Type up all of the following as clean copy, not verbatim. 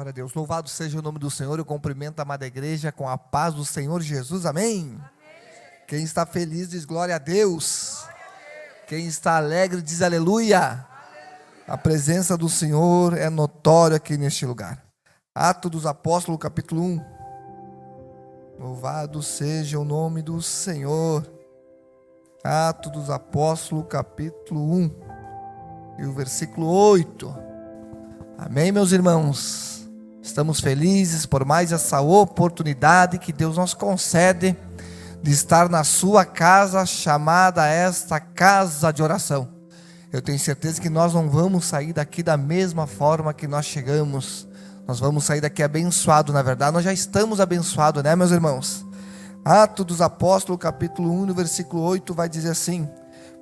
Glória a Deus. Louvado seja o nome do Senhor. Eu cumprimento a amada igreja com a paz do Senhor Jesus. Amém? Quem está feliz diz glória a Deus. Quem está alegre diz aleluia. A presença do Senhor é notória aqui neste lugar. Atos dos Apóstolos, capítulo 1. Louvado seja o nome do Senhor. Atos dos Apóstolos, capítulo 1. E o versículo 8. Amém, meus irmãos? Estamos felizes por mais essa oportunidade que Deus nos concede de estar na sua casa, chamada esta casa de oração. Eu tenho certeza que nós não vamos sair daqui da mesma forma que nós chegamos. Nós vamos sair daqui abençoados, na verdade. Nós já estamos abençoados, né, meus irmãos? Atos dos Apóstolos, capítulo 1, no versículo 8, vai dizer assim: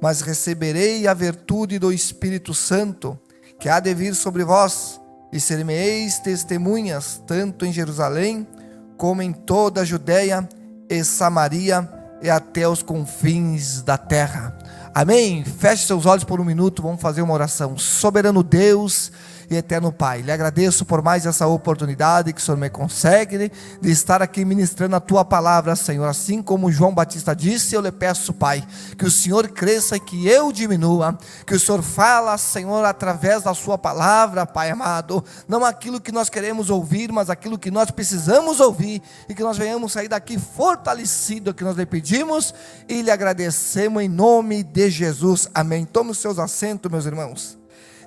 mas receberei a virtude do Espírito Santo, que há de vir sobre vós, e sereis testemunhas, tanto em Jerusalém, como em toda a Judeia e Samaria, e até os confins da terra. Amém? Feche seus olhos por um minuto, vamos fazer uma oração. Soberano Deus e eterno Pai, lhe agradeço por mais essa oportunidade que o Senhor me consegue de estar aqui ministrando a Tua palavra, Senhor. Assim como João Batista disse, eu lhe peço, Pai, que o Senhor cresça e que eu diminua, que o Senhor fala, Senhor, através da Sua palavra, Pai amado, não aquilo que nós queremos ouvir, mas aquilo que nós precisamos ouvir, e que nós venhamos sair daqui fortalecido, que nós lhe pedimos e lhe agradecemos em nome de Jesus. Amém. Tome os seus assentos, meus irmãos,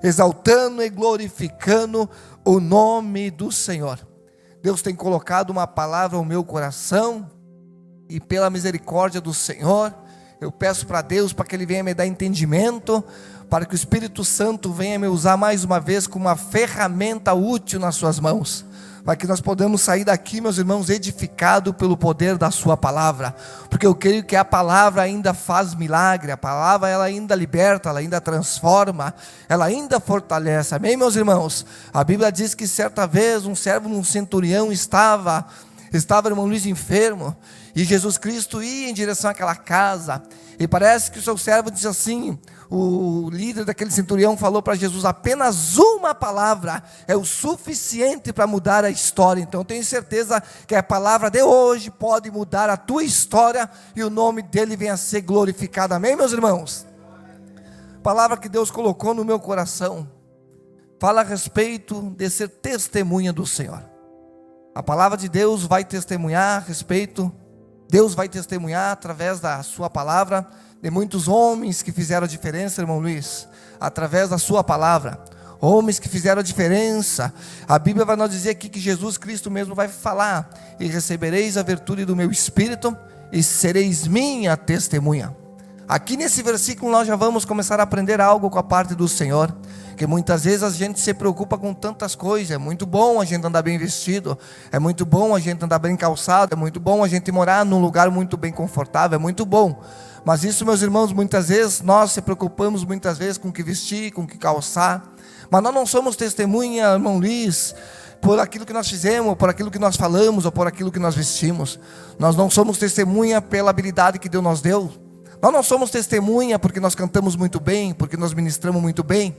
exaltando e glorificando o nome do Senhor. Deus tem colocado uma palavra no meu coração, e pela misericórdia do Senhor, eu peço para Deus, para que Ele venha me dar entendimento, para que o Espírito Santo venha me usar mais uma vez como uma ferramenta útil nas suas mãos, para que nós podamos sair daqui, meus irmãos, edificados pelo poder da sua palavra, porque eu creio que a palavra ainda faz milagre, a palavra ela ainda liberta, ela ainda transforma, ela ainda fortalece. Amém, meus irmãos? A Bíblia diz que certa vez um servo de um centurião estava irmão Luiz enfermo, e Jesus Cristo ia em direção àquela casa, e parece que o seu servo disse assim, o líder daquele centurião falou para Jesus: apenas uma palavra é o suficiente para mudar a história. Então eu tenho certeza que a palavra de hoje pode mudar a tua história, e o nome dele venha a ser glorificado. Amém, meus irmãos? Palavra que Deus colocou no meu coração fala a respeito de ser testemunha do Senhor. A palavra de Deus vai testemunhar a respeito, Deus vai testemunhar através da sua palavra, de muitos homens que fizeram a diferença, irmão Luiz, através da sua palavra, homens que fizeram a diferença. A Bíblia vai nos dizer aqui que Jesus Cristo mesmo vai falar: e recebereis a virtude do meu Espírito, e sereis minha testemunha. Aqui nesse versículo nós já vamos começar a aprender algo com a parte do Senhor, que muitas vezes a gente se preocupa com tantas coisas. É muito bom a gente andar bem vestido, é muito bom a gente andar bem calçado, é muito bom a gente morar num lugar muito bem confortável, é muito bom. Mas isso, meus irmãos, muitas vezes nós se preocupamos muitas vezes com o que vestir, com o que calçar, mas nós não somos testemunha, irmão Luiz, por aquilo que nós fizemos, por aquilo que nós falamos, ou por aquilo que nós vestimos. Nós não somos testemunha pela habilidade que Deus nos deu. Nós não somos testemunha porque nós cantamos muito bem, porque nós ministramos muito bem.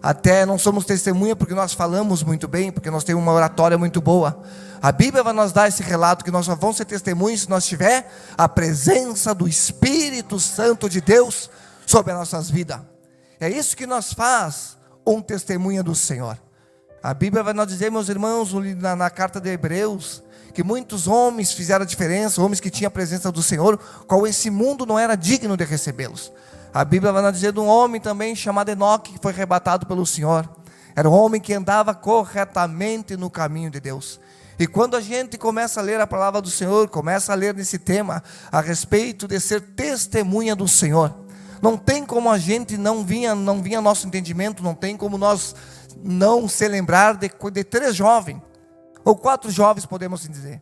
Até não somos testemunha porque nós falamos muito bem, porque nós temos uma oratória muito boa. A Bíblia vai nos dar esse relato que nós só vamos ser testemunhas se nós tiver a presença do Espírito Santo de Deus sobre as nossas vidas. É isso que nos faz um testemunha do Senhor. A Bíblia vai nos dizer, meus irmãos, na carta de Hebreus, que muitos homens fizeram a diferença, homens que tinham a presença do Senhor, qual esse mundo não era digno de recebê-los. A Bíblia vai nos dizer de um homem também chamado Enoque, que foi arrebatado pelo Senhor. Era um homem que andava corretamente no caminho de Deus. E quando a gente começa a ler a palavra do Senhor, começa a ler nesse tema, a respeito de ser testemunha do Senhor, não tem como a gente não vinha nosso entendimento, não tem como nós não se lembrar de 3 jovens, ou 4 jovens, podemos dizer.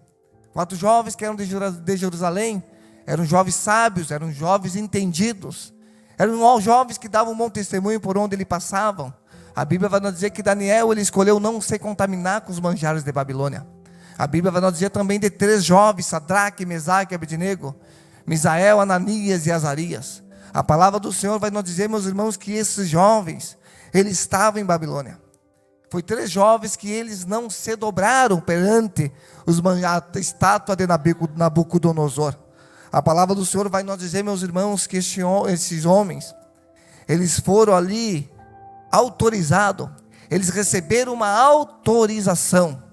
4 jovens que eram de Jerusalém, eram jovens sábios, eram jovens entendidos, eram jovens que davam um bom testemunho por onde eles passavam. A Bíblia vai nos dizer que Daniel, ele escolheu não se contaminar com os manjares de Babilônia. A Bíblia vai nos dizer também de 3 jovens, Sadraque, Mesaque e Abednego, Misael, Ananias e Azarias. A palavra do Senhor vai nos dizer, meus irmãos, que esses jovens, eles estavam em Babilônia. Foi 3 jovens que eles não se dobraram perante a estátua de Nabucodonosor. A palavra do Senhor vai nos dizer, meus irmãos, que esses homens, eles foram ali autorizados, eles receberam uma autorização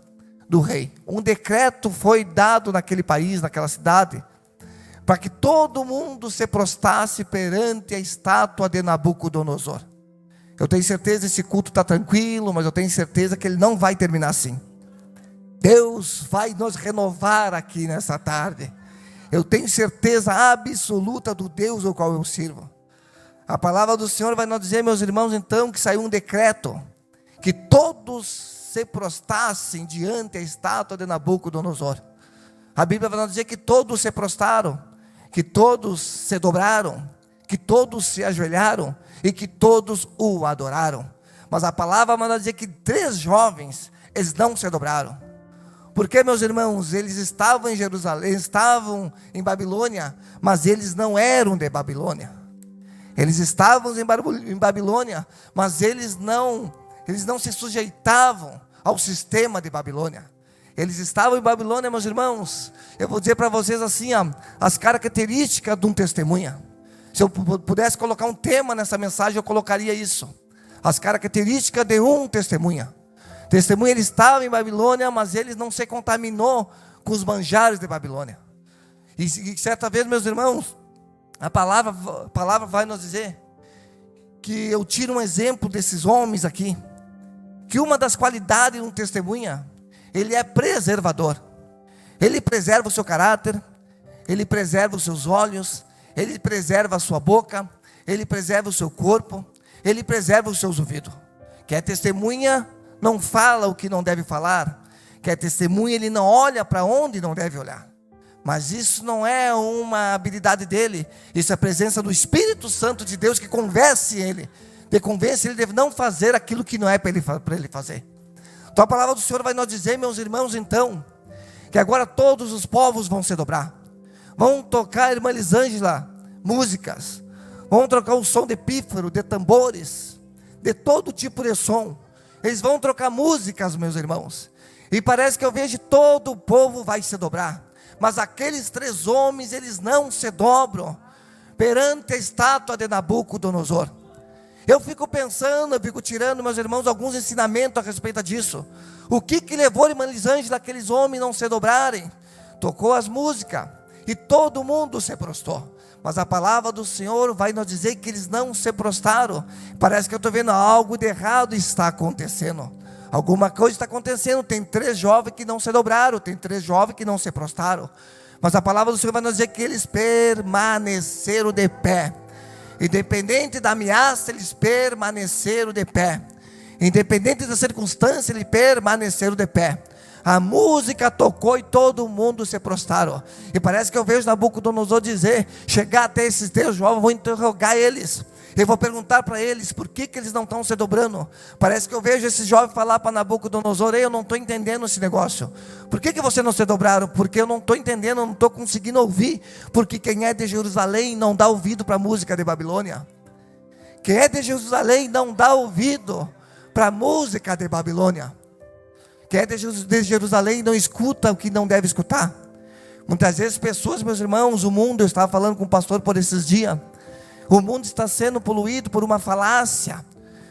do rei. Um decreto foi dado naquele país, naquela cidade, para que todo mundo se prostrasse perante a estátua de Nabucodonosor. Eu tenho certeza que esse culto está tranquilo, mas eu tenho certeza que ele não vai terminar assim. Deus vai nos renovar aqui nessa tarde. Eu tenho certeza absoluta do Deus ao qual eu sirvo. A palavra do Senhor vai nos dizer, meus irmãos, então, que saiu um decreto, que todos se prostrassem diante da estátua de Nabucodonosor. A Bíblia vai nos dizer que todos se prostraram, que todos se dobraram, que todos se ajoelharam e que todos o adoraram. Mas a palavra vai nos dizer que 3 jovens, eles não se dobraram. Porque, meus irmãos, eles estavam em Jerusalém, estavam em Babilônia, mas eles não eram de Babilônia. Eles estavam em Babilônia, mas eles não se sujeitavam ao sistema de Babilônia. Eles estavam em Babilônia, meus irmãos. Eu vou dizer para vocês assim, as características de um testemunha. Se eu pudesse colocar um tema nessa mensagem, eu colocaria isso. As características de um testemunha. Testemunha, ele estava em Babilônia, mas ele não se contaminou com os manjares de Babilônia. E certa vez, meus irmãos, a palavra vai nos dizer que eu tiro um exemplo desses homens aqui, que uma das qualidades de um testemunha, ele é preservador. Ele preserva o seu caráter, ele preserva os seus olhos, ele preserva a sua boca, ele preserva o seu corpo, ele preserva os seus ouvidos. Que é testemunha, não fala o que não deve falar. Que é testemunha, ele não olha para onde não deve olhar. Mas isso não é uma habilidade dele. Isso é a presença do Espírito Santo de Deus que convence ele de não fazer aquilo que não é para ele fazer. Então a palavra do Senhor vai nos dizer, meus irmãos, então, que agora todos os povos vão se dobrar. Vão tocar, irmã Elisângela, músicas. Vão trocar o som de pífaro, de tambores, de todo tipo de som. Eles vão trocar músicas, meus irmãos. E parece que eu vejo todo o povo vai se dobrar. Mas aqueles 3 homens, eles não se dobram perante a estátua de Nabucodonosor. Eu fico pensando, eu fico tirando, meus irmãos, alguns ensinamentos a respeito disso. O que levou a irmã Elisângela, aqueles homens não se dobrarem? Tocou as músicas e todo mundo se prostrou. Mas a palavra do Senhor vai nos dizer que eles não se prostraram. Parece que eu estou vendo algo de errado está acontecendo. Alguma coisa está acontecendo. Tem 3 jovens que não se dobraram, tem 3 jovens que não se prostraram. Mas a palavra do Senhor vai nos dizer que eles permaneceram de pé. Independente da ameaça, eles permaneceram de pé. Independente da circunstância, eles permaneceram de pé. A música tocou e todo mundo se prostraram. E parece que eu vejo Nabucodonosor dizer, chegar até esses 3 jovens, vou interrogar eles. Eu vou perguntar para eles, por que eles não estão se dobrando? Parece que eu vejo esses jovens falar para Nabucodonosor, eu não estou entendendo esse negócio. Por que você não se dobraram? Porque eu não estou entendendo, eu não estou conseguindo ouvir. Porque quem é de Jerusalém não dá ouvido para a música de Babilônia. Quem é de Jerusalém não dá ouvido para a música de Babilônia. Quem é de Jerusalém não escuta o que não deve escutar. Muitas vezes pessoas, meus irmãos, o mundo, eu estava falando com o pastor por esses dias, o mundo está sendo poluído por uma falácia.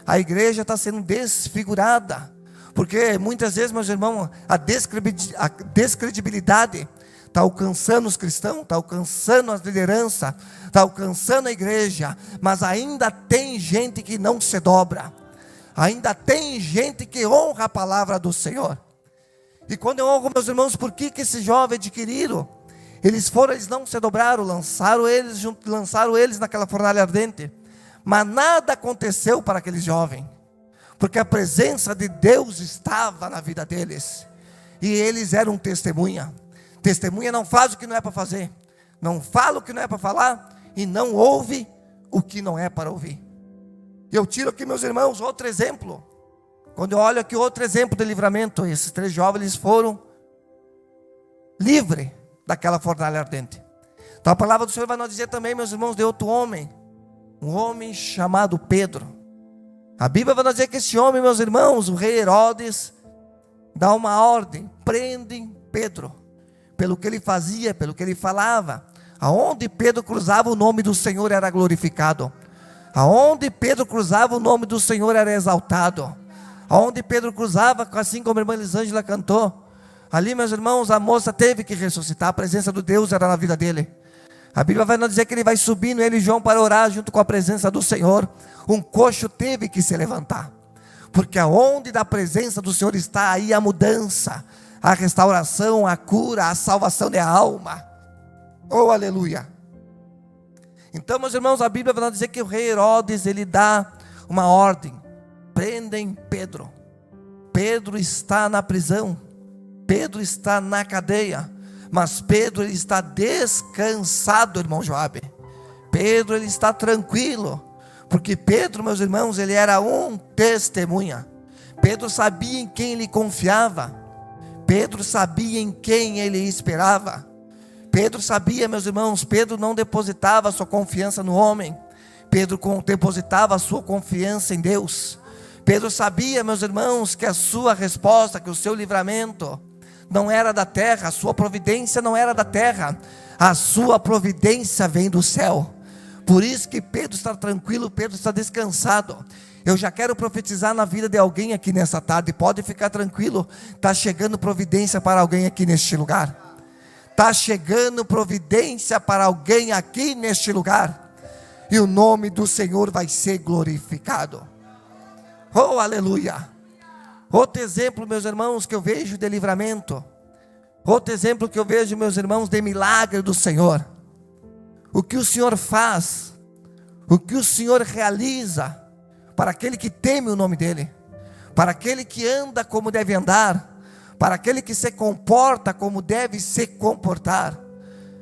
A igreja está sendo desfigurada. Porque muitas vezes, meus irmãos, a descredibilidade está alcançando os cristãos, está alcançando a liderança, está alcançando a igreja. Mas ainda tem gente que não se dobra. Ainda tem gente que honra a palavra do Senhor. E quando eu honro, meus irmãos, por que esses jovens adquiriram? Eles não se dobraram, lançaram eles naquela fornalha ardente. Mas nada aconteceu para aqueles jovens. Porque a presença de Deus estava na vida deles. E eles eram testemunha. Testemunha não faz o que não é para fazer. Não fala o que não é para falar. E não ouve o que não é para ouvir. Eu tiro aqui, meus irmãos, outro exemplo. Quando eu olho aqui outro exemplo de livramento. Esses 3 jovens, eles foram livres daquela fornalha ardente. Então a palavra do Senhor vai nos dizer também, meus irmãos, de outro homem. Um homem chamado Pedro. A Bíblia vai nos dizer que esse homem, meus irmãos, o rei Herodes, dá uma ordem: prendem Pedro, pelo que ele fazia, pelo que ele falava. Aonde Pedro cruzava, o nome do Senhor era glorificado. Aonde Pedro cruzava, o nome do Senhor era exaltado. Aonde Pedro cruzava, assim como a irmã Elisângela cantou, ali, meus irmãos, a moça teve que ressuscitar. A presença de Deus era na vida dele. A Bíblia vai nos dizer que ele vai subindo, ele e João, para orar junto com a presença do Senhor. Um coxo teve que se levantar, porque aonde da presença do Senhor está, aí a mudança, a restauração, a cura, a salvação da alma. Oh, aleluia! Então, meus irmãos, a Bíblia vai nos dizer que o rei Herodes, ele dá uma ordem: prendem Pedro. Pedro está na prisão, Pedro está na cadeia, mas Pedro, ele está descansado, irmão Joabe. Pedro, ele está tranquilo, porque Pedro, meus irmãos, ele era um testemunha. Pedro sabia em quem ele confiava, Pedro sabia em quem ele esperava. Pedro sabia, meus irmãos, Pedro não depositava a sua confiança no homem, Pedro depositava a sua confiança em Deus. Pedro sabia, meus irmãos, que a sua resposta, que o seu livramento não era da terra, a sua providência não era da terra, a sua providência vem do céu. Por isso que Pedro está tranquilo, Pedro está descansado. Eu já quero profetizar na vida de alguém aqui nessa tarde. Pode ficar tranquilo, está chegando providência para alguém aqui neste lugar. Está chegando providência para alguém aqui neste lugar, e o nome do Senhor vai ser glorificado. Oh, aleluia! Outro exemplo, meus irmãos, que eu vejo de livramento, outro exemplo que eu vejo, meus irmãos, de milagre do Senhor. O que o Senhor faz, o que o Senhor realiza para aquele que teme o nome dEle, para aquele que anda como deve andar, para aquele que se comporta como deve se comportar.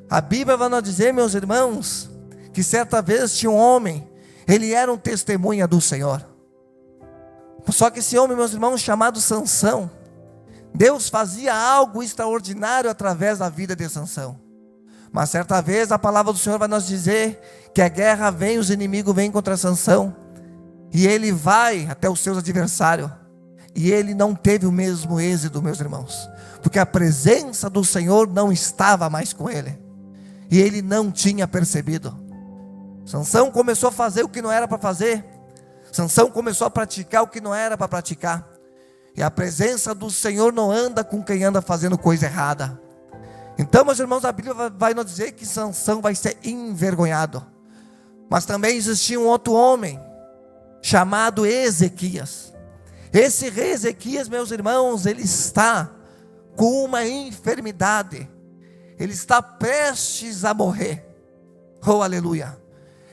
A Bíblia vai nos dizer, meus irmãos, que certa vez tinha um homem, ele era um testemunha do Senhor. Só que esse homem, meus irmãos, chamado Sansão, Deus fazia algo extraordinário através da vida de Sansão. Mas certa vez a palavra do Senhor vai nos dizer que a guerra vem, os inimigos vêm contra Sansão, e ele vai até os seus adversários, e ele não teve o mesmo êxito, meus irmãos, porque a presença do Senhor não estava mais com ele, e ele não tinha percebido. Sansão começou a fazer o que não era para fazer, Sansão começou a praticar o que não era para praticar, e a presença do Senhor não anda com quem anda fazendo coisa errada. Então, meus irmãos, a Bíblia vai nos dizer que Sansão vai ser envergonhado. Mas também existia um outro homem, chamado Ezequias. Esse rei Ezequias, meus irmãos, ele está com uma enfermidade, ele está prestes a morrer. Oh, aleluia!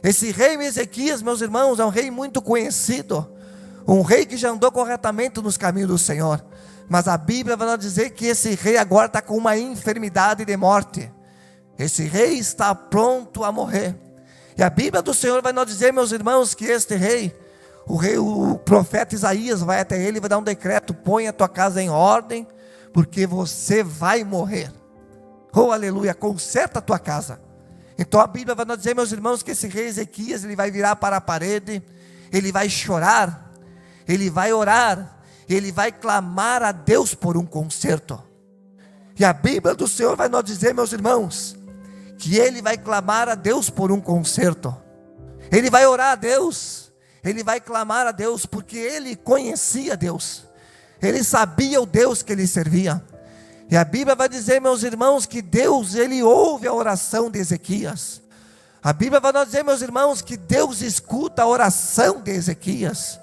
Esse rei Ezequias, meus irmãos, é um rei muito conhecido, um rei que já andou corretamente nos caminhos do Senhor. Mas a Bíblia vai nos dizer que esse rei agora está com uma enfermidade de morte. Esse rei está pronto a morrer. E a Bíblia do Senhor vai nos dizer, meus irmãos, que este rei, o profeta Isaías vai até ele e vai dar um decreto: põe a tua casa em ordem, porque você vai morrer. Oh, aleluia, conserta a tua casa. Então a Bíblia vai nos dizer, meus irmãos, que esse rei Ezequias, ele vai virar para a parede, ele vai chorar, ele vai orar, ele vai clamar a Deus por um conserto. E a Bíblia do Senhor vai nos dizer, meus irmãos, que ele vai clamar a Deus por um conserto. Ele vai orar a Deus, ele vai clamar a Deus, porque ele conhecia Deus, ele sabia o Deus que ele servia. E a Bíblia vai dizer, meus irmãos, que Deus, ele ouve a oração de Ezequias. A Bíblia vai nos dizer, meus irmãos, que Deus escuta a oração de Ezequias.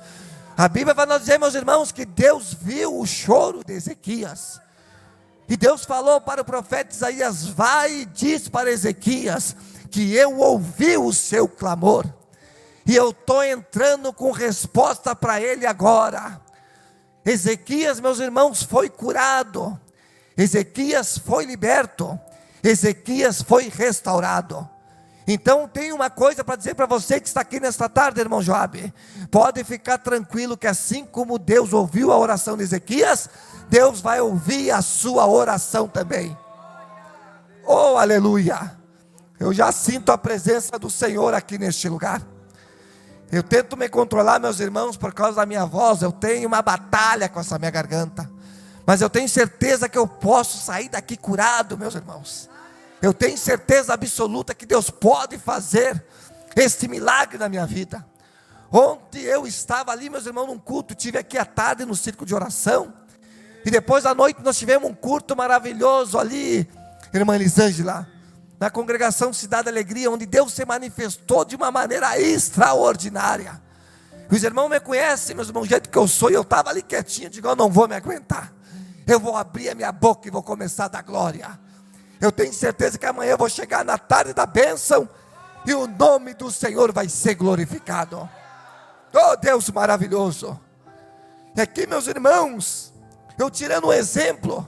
A Bíblia vai nos dizer, meus irmãos, que Deus viu o choro de Ezequias. E Deus falou para o profeta Isaías: vai e diz para Ezequias que eu ouvi o seu clamor, e eu estou entrando com resposta para ele agora. Ezequias, meus irmãos, foi curado, Ezequias foi liberto, Ezequias foi restaurado. Então tem uma coisa para dizer para você que está aqui nesta tarde, irmão Joabe. Pode ficar tranquilo que assim como Deus ouviu a oração de Ezequias, Deus vai ouvir a sua oração também. Oh, aleluia! Eu já sinto a presença do Senhor aqui neste lugar. Eu tento me controlar, meus irmãos, por causa da minha voz. Eu tenho uma batalha com essa minha garganta. Mas eu tenho certeza que eu posso sair daqui curado, meus irmãos. Eu tenho certeza absoluta que Deus pode fazer este milagre na minha vida. Ontem eu estava ali, meus irmãos, num culto. Tive aqui à tarde no círculo de oração. E depois à noite nós tivemos um culto maravilhoso ali, irmã Elisângela, na congregação Cidade Alegria, onde Deus se manifestou de uma maneira extraordinária. Os irmãos me conhecem, meus irmãos, do jeito que eu sou, e eu estava ali quietinho, digo, eu não vou me aguentar, eu vou abrir a minha boca e vou começar a dar glória. Eu tenho certeza que amanhã eu vou chegar na tarde da bênção, e o nome do Senhor vai ser glorificado. Oh Deus maravilhoso. E aqui, meus irmãos, eu tirando um exemplo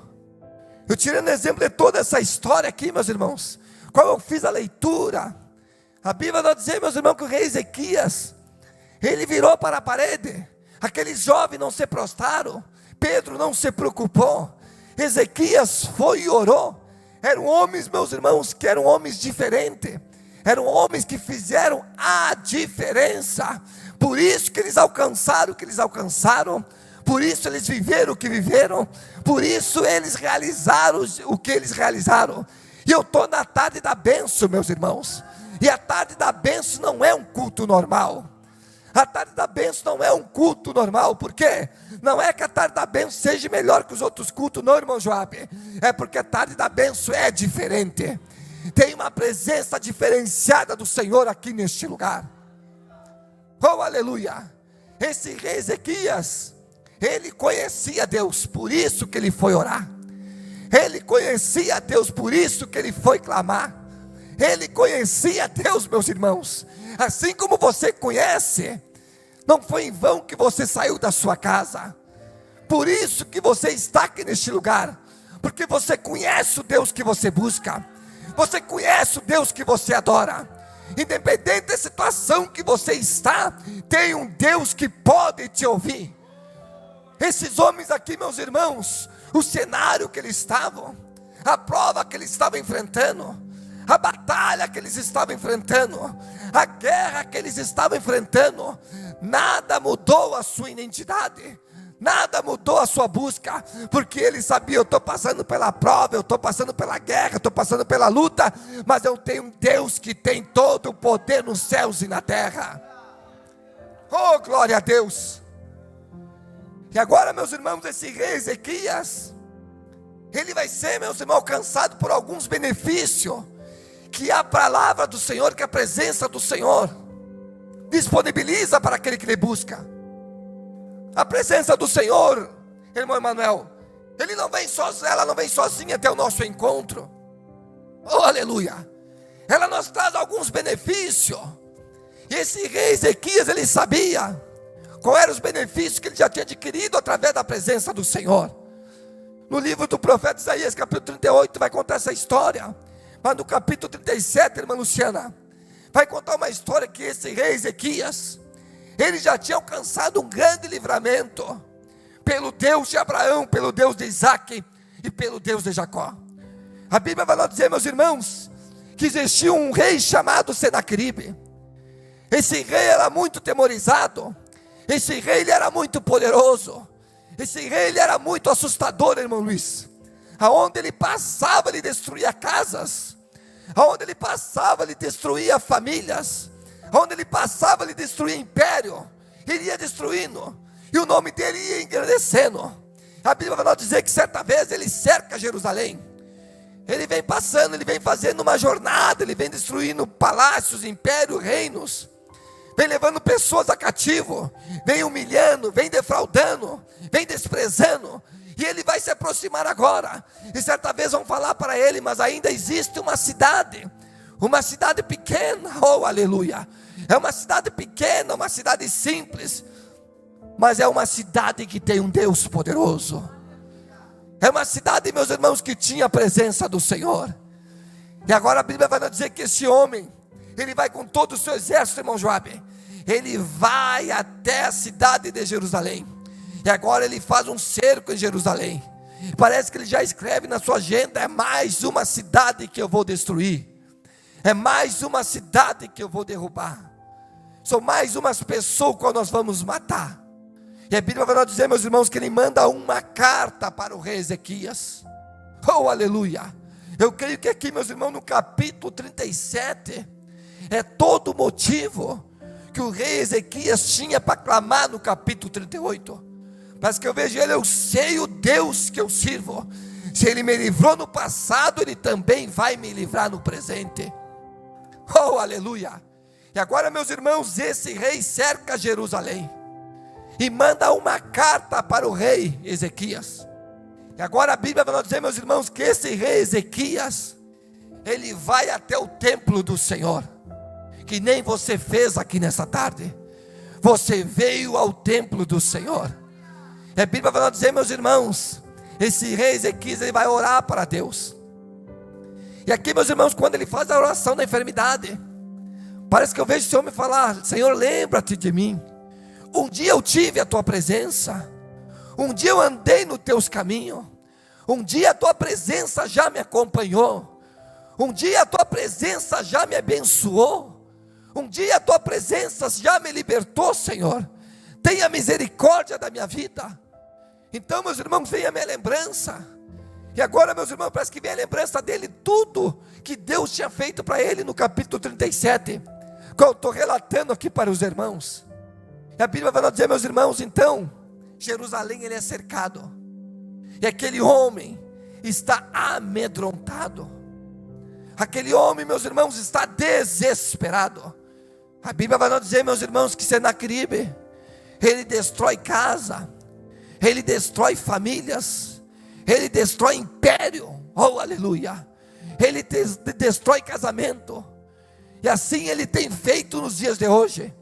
de toda essa história aqui, meus irmãos, qual eu fiz a leitura, a Bíblia vai dizer, meus irmãos, que o rei Ezequias, ele virou para a parede, aqueles jovens não se prostraram, Pedro não se preocupou, Ezequias foi e orou. Eram homens, meus irmãos, que eram homens diferentes, eram homens que fizeram a diferença, por isso que eles alcançaram o que eles alcançaram, por isso eles viveram o que viveram, por isso eles realizaram o que eles realizaram. E eu estou na tarde da bênção, meus irmãos, e a tarde da bênção não é um culto normal. A tarde da bênção não é um culto normal. Por quê? Não é que a tarde da bênção seja melhor que os outros cultos, não, irmão Joabe. É porque a tarde da bênção é diferente. Tem uma presença diferenciada do Senhor aqui neste lugar. Oh, aleluia. Esse rei Ezequias, ele conhecia Deus, por isso que ele foi orar. Ele conhecia Deus, por isso que ele foi clamar. Ele conhecia Deus, meus irmãos. Assim como você conhece, não foi em vão que você saiu da sua casa. Por isso que você está aqui neste lugar, porque você conhece o Deus que você busca. Você conhece o Deus que você adora. Independente da situação que você está, tem um Deus que pode te ouvir. Esses homens aqui, meus irmãos, o cenário que eles estavam, a prova que eles estavam enfrentando, a batalha que eles estavam enfrentando, a guerra que eles estavam enfrentando, nada mudou a sua identidade, nada mudou a sua busca, porque eles sabiam, eu estou passando pela prova, eu estou passando pela guerra, eu estou passando pela luta, mas eu tenho um Deus que tem todo o poder nos céus e na terra. Oh, glória a Deus. E agora, meus irmãos, esse rei Ezequias, ele vai ser, meus irmãos, alcançado por alguns benefícios, que a palavra do Senhor, que a presença do Senhor disponibiliza para aquele que lhe busca. A presença do Senhor, irmão Emanuel, ela não vem sozinha até o nosso encontro. Oh, aleluia. Ela nos traz alguns benefícios. E esse rei Ezequias, ele sabia qual eram os benefícios que ele já tinha adquirido através da presença do Senhor. No livro do profeta Isaías, capítulo 38, vai contar essa história. Mas no capítulo 37, irmã Luciana, vai contar uma história que esse rei Ezequias, ele já tinha alcançado um grande livramento, pelo Deus de Abraão, pelo Deus de Isaac e pelo Deus de Jacó. A Bíblia vai lá dizer, meus irmãos, que existia um rei chamado Senaqueribe. Esse rei era muito temorizado. Esse rei, ele era muito poderoso. Esse rei, ele era muito assustador, irmão Luiz. Aonde ele passava, ele destruía casas. Aonde ele passava, ele destruía famílias. Aonde ele passava, ele destruía império. Ele ia destruindo. E o nome dele ia engrandecendo. A Bíblia vai dizer que certa vez ele cerca Jerusalém. Ele vem passando, ele vem fazendo uma jornada. Ele vem destruindo palácios, impérios, reinos. Vem levando pessoas a cativo, vem humilhando, vem defraudando, vem desprezando, e ele vai se aproximar agora, e certa vez vão falar para ele, mas ainda existe uma cidade pequena, oh aleluia, é uma cidade pequena, uma cidade simples, mas é uma cidade que tem um Deus poderoso, é uma cidade, meus irmãos, que tinha a presença do Senhor. E agora a Bíblia vai nos dizer que esse homem, ele vai com todo o seu exército, irmão Joabe. Ele vai até a cidade de Jerusalém. E agora ele faz um cerco em Jerusalém. Parece que ele já escreve na sua agenda: é mais uma cidade que eu vou destruir. É mais uma cidade que eu vou derrubar. São mais umas pessoas que nós vamos matar. E a Bíblia vai nos dizer, meus irmãos, que ele manda uma carta para o rei Ezequias. Oh, aleluia. Eu creio que aqui, meus irmãos, no capítulo 37, é todo o motivo que o rei Ezequias tinha para clamar no capítulo 38. Mas que eu vejo ele, eu sei o Deus que eu sirvo. Se ele me livrou no passado, ele também vai me livrar no presente. Oh, aleluia. E agora, meus irmãos, esse rei cerca Jerusalém e manda uma carta para o rei Ezequias. E agora a Bíblia vai nos dizer, meus irmãos, que esse rei Ezequias, ele vai até o templo do Senhor, que nem você fez aqui nessa tarde. Você veio ao templo do Senhor. E a Bíblia vai nos dizer, meus irmãos, esse rei Ezequias, ele vai orar para Deus. E aqui, meus irmãos, quando ele faz a oração da enfermidade, parece que eu vejo esse homem falar: Senhor, lembra-te de mim. Um dia eu tive a tua presença. Um dia eu andei nos teus caminhos. Um dia a tua presença já me acompanhou. Um dia a tua presença já me abençoou. Um dia a tua presença já me libertou, Senhor. Tenha misericórdia da minha vida. Então, meus irmãos, vem a minha lembrança. E agora, meus irmãos, parece que vem a lembrança dele, tudo que Deus tinha feito para ele no capítulo 37, que eu estou relatando aqui para os irmãos. E a Bíblia vai nos dizer, meus irmãos, então, Jerusalém ele é cercado. E aquele homem está amedrontado. Aquele homem, meus irmãos, está desesperado. A Bíblia vai nos dizer, meus irmãos, que Senaqueribe, ele destrói casa, ele destrói famílias, ele destrói império, oh aleluia, ele destrói casamento, e assim ele tem feito nos dias de hoje.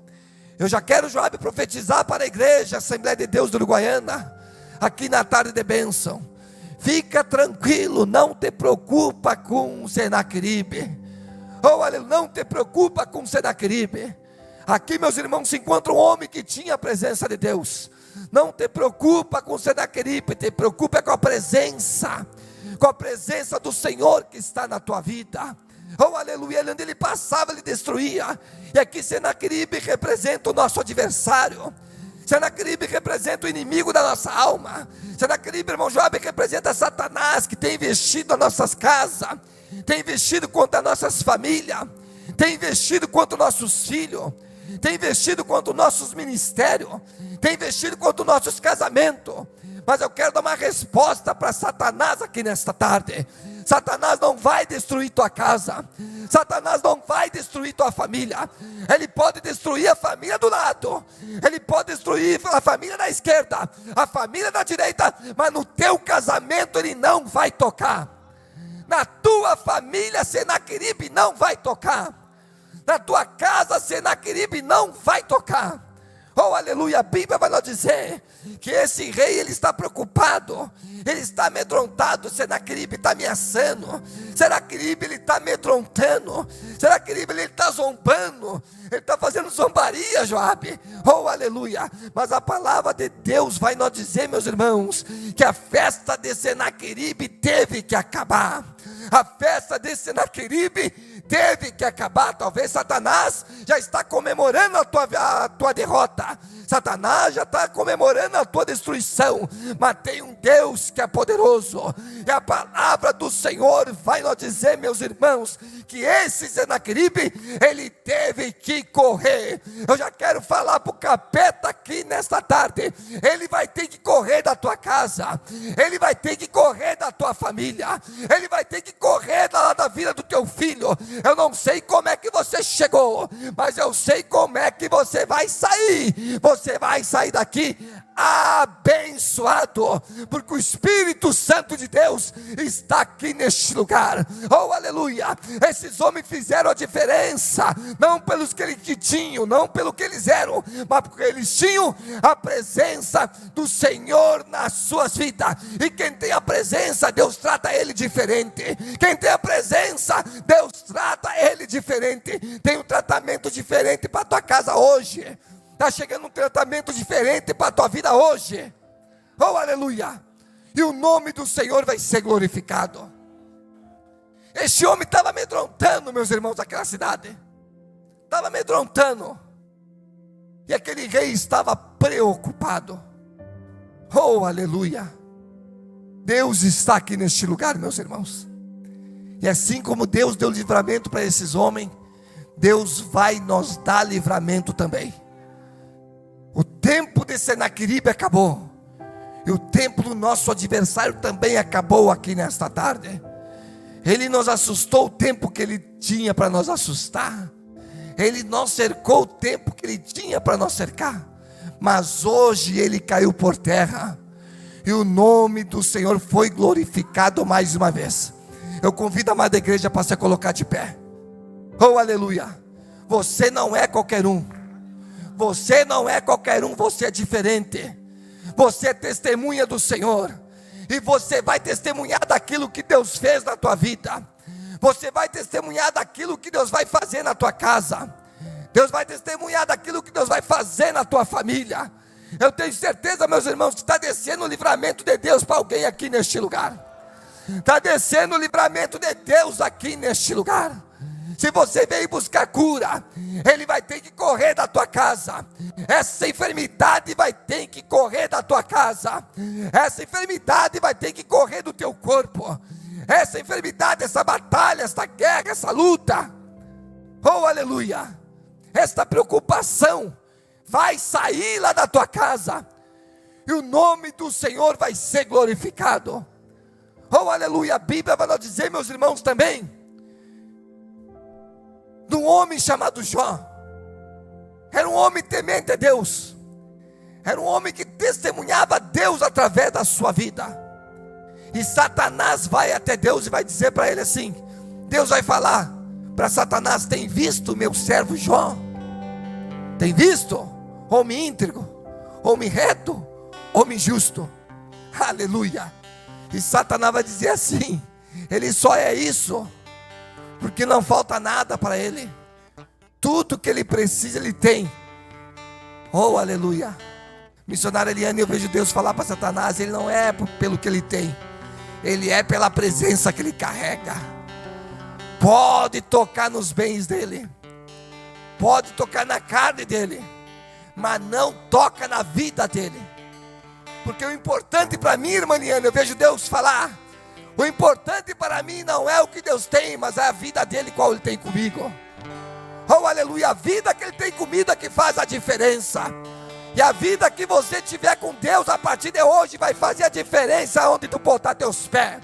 Eu já quero, Joabe, profetizar para a igreja, Assembleia de Deus de Uruguaiana, aqui na tarde de bênção. Fica tranquilo, não te preocupa com Senaqueribe, oh aleluia, não te preocupa com Senaqueribe. Aqui, meus irmãos, se encontra um homem que tinha a presença de Deus. Não te preocupa com Senaqueribe, te preocupa com a presença do Senhor que está na tua vida. Oh aleluia, onde ele passava, ele destruía. E aqui Senaqueribe representa o nosso adversário. Senaqueribe representa o inimigo da nossa alma. Senaqueribe, irmão Joabe, representa Satanás, que tem investido nas nossas casas, tem investido contra as nossas famílias, tem investido contra os nossos filhos, tem investido contra os nossos ministérios, tem investido contra os nossos casamentos. Mas eu quero dar uma resposta para Satanás aqui nesta tarde. Satanás não vai destruir tua casa, Satanás não vai destruir tua família. Ele pode destruir a família do lado, ele pode destruir a família da esquerda, a família da direita, mas no teu casamento ele não vai tocar. Na tua família Senaqueribe não vai tocar. Na tua casa Senaqueribe não vai tocar. Oh aleluia, a Bíblia vai nos dizer que esse rei, ele está preocupado, ele está amedrontado. Senaqueribe está ameaçando, Senaqueribe ele está amedrontando, Senaqueribe ele está zombando, ele está fazendo zombaria, Joabe. Oh aleluia, mas a palavra de Deus vai nos dizer, meus irmãos, que a festa de Senaqueribe teve que acabar. A festa de Senaqueribe teve que acabar. Talvez Satanás já está comemorando a tua derrota, Satanás já está comemorando a tua destruição, mas tem um Deus que é poderoso, e a palavra do Senhor vai nos dizer, meus irmãos, que esse Senaqueribe, ele teve que correr. Eu já quero falar para o capeta aqui nesta tarde, ele vai ter que correr da tua casa, ele vai ter que correr da tua família, ele vai ter que correr da vida do teu filho. Eu não sei como é que você chegou, mas eu sei como é que você vai sair. Você vai sair daqui abençoado, porque o Espírito Santo de Deus está aqui neste lugar. Oh aleluia, esses homens fizeram a diferença, não pelos que eles tinham, não pelo que eles eram, mas porque eles tinham a presença do Senhor nas suas vidas. E quem tem a presença, Deus trata ele diferente. Quem tem a presença, Deus trata ele diferente. Tem um tratamento diferente para a tua casa hoje. Está chegando um tratamento diferente para a tua vida hoje. Oh aleluia. E o nome do Senhor vai ser glorificado. Este homem estava amedrontando, meus irmãos, daquela cidade. Estava amedrontando. E aquele rei estava preocupado. Oh, aleluia! Deus está aqui neste lugar, meus irmãos. E assim como Deus deu livramento para esses homens, Deus vai nos dar livramento também. O tempo de Senaqueribe acabou. E o tempo do nosso adversário também acabou aqui nesta tarde. Ele nos assustou o tempo que ele tinha para nos assustar. Ele nos cercou o tempo que ele tinha para nos cercar. Mas hoje ele caiu por terra. E o nome do Senhor foi glorificado mais uma vez. Eu convido a amada igreja para se colocar de pé. Oh, aleluia! Você não é qualquer um. Você não é qualquer um, você é diferente. Você é testemunha do Senhor. E você vai testemunhar daquilo que Deus fez na tua vida. Você vai testemunhar daquilo que Deus vai fazer na tua casa. Deus vai testemunhar daquilo que Deus vai fazer na tua família. Eu tenho certeza, meus irmãos, que está descendo o livramento de Deus para alguém aqui neste lugar. Está descendo o livramento de Deus aqui neste lugar. Se você veio buscar cura, Ele vai ter que correr da tua casa. Essa enfermidade vai ter que correr da tua casa. Essa enfermidade vai ter que correr do teu corpo. Essa enfermidade, essa batalha, essa guerra, essa luta, oh aleluia, esta preocupação vai sair lá da tua casa. E o nome do Senhor vai ser glorificado. Oh aleluia, a Bíblia vai nos dizer, meus irmãos, também de um homem chamado Jó. Era um homem temente a Deus. Era um homem que testemunhava a Deus através da sua vida. E Satanás vai até Deus e vai dizer para ele assim, Deus vai falar para Satanás: tem visto meu servo Jó? Tem visto? Homem íntegro, homem reto, homem justo. Aleluia. E Satanás vai dizer assim: ele só é isso porque não falta nada para ele. Tudo que ele precisa, ele tem. Oh, aleluia. Missionária Eliane, eu vejo Deus falar para Satanás: ele não é pelo que ele tem, ele é pela presença que ele carrega. Pode tocar nos bens dele, pode tocar na carne dele, mas não toca na vida dele. Porque o importante para mim, irmã Eliane, eu vejo Deus falar: o importante para mim não é o que Deus tem, mas é a vida dele, qual ele tem comigo. Oh aleluia, a vida que ele tem comigo é que faz a diferença. E a vida que você tiver com Deus a partir de hoje vai fazer a diferença onde tu botar teus pés.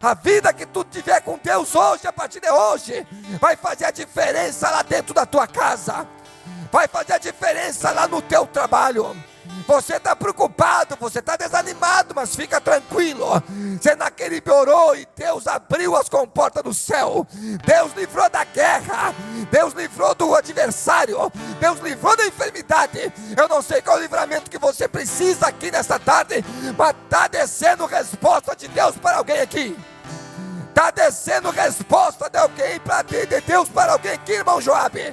A vida que tu tiver com Deus hoje, a partir de hoje, vai fazer a diferença lá dentro da tua casa. Vai fazer a diferença lá no teu trabalho. Você está preocupado, você está desanimado, mas fica tranquilo. Senaqueribe orou e Deus abriu as comportas do céu. Deus livrou da guerra, Deus livrou do adversário, Deus livrou da enfermidade. Eu não sei qual é o livramento que você precisa aqui nesta tarde, mas está descendo resposta de Deus para alguém aqui. Está descendo resposta de Deus para alguém aqui, irmão Joabe.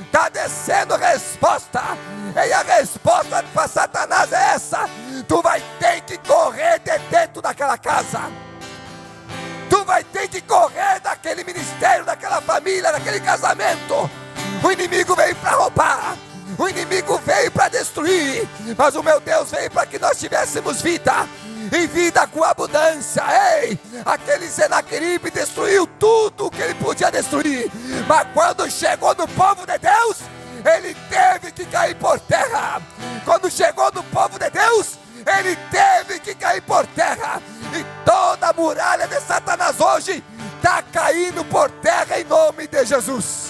Está descendo resposta. E a resposta para Satanás é essa: tu vai ter que correr de dentro daquela casa. Tu vai ter que correr daquele ministério, daquela família, daquele casamento. O inimigo veio para roubar, o inimigo veio para destruir, mas o meu Deus veio para que nós tivéssemos vida, e vida com abundância. Ei, aquele Senaqueribe destruiu tudo que ele podia destruir, mas quando chegou no povo de Deus, ele teve que cair por terra. Quando chegou no povo de Deus, ele teve que cair por terra. E toda a muralha de Satanás hoje está caindo por terra em nome de Jesus.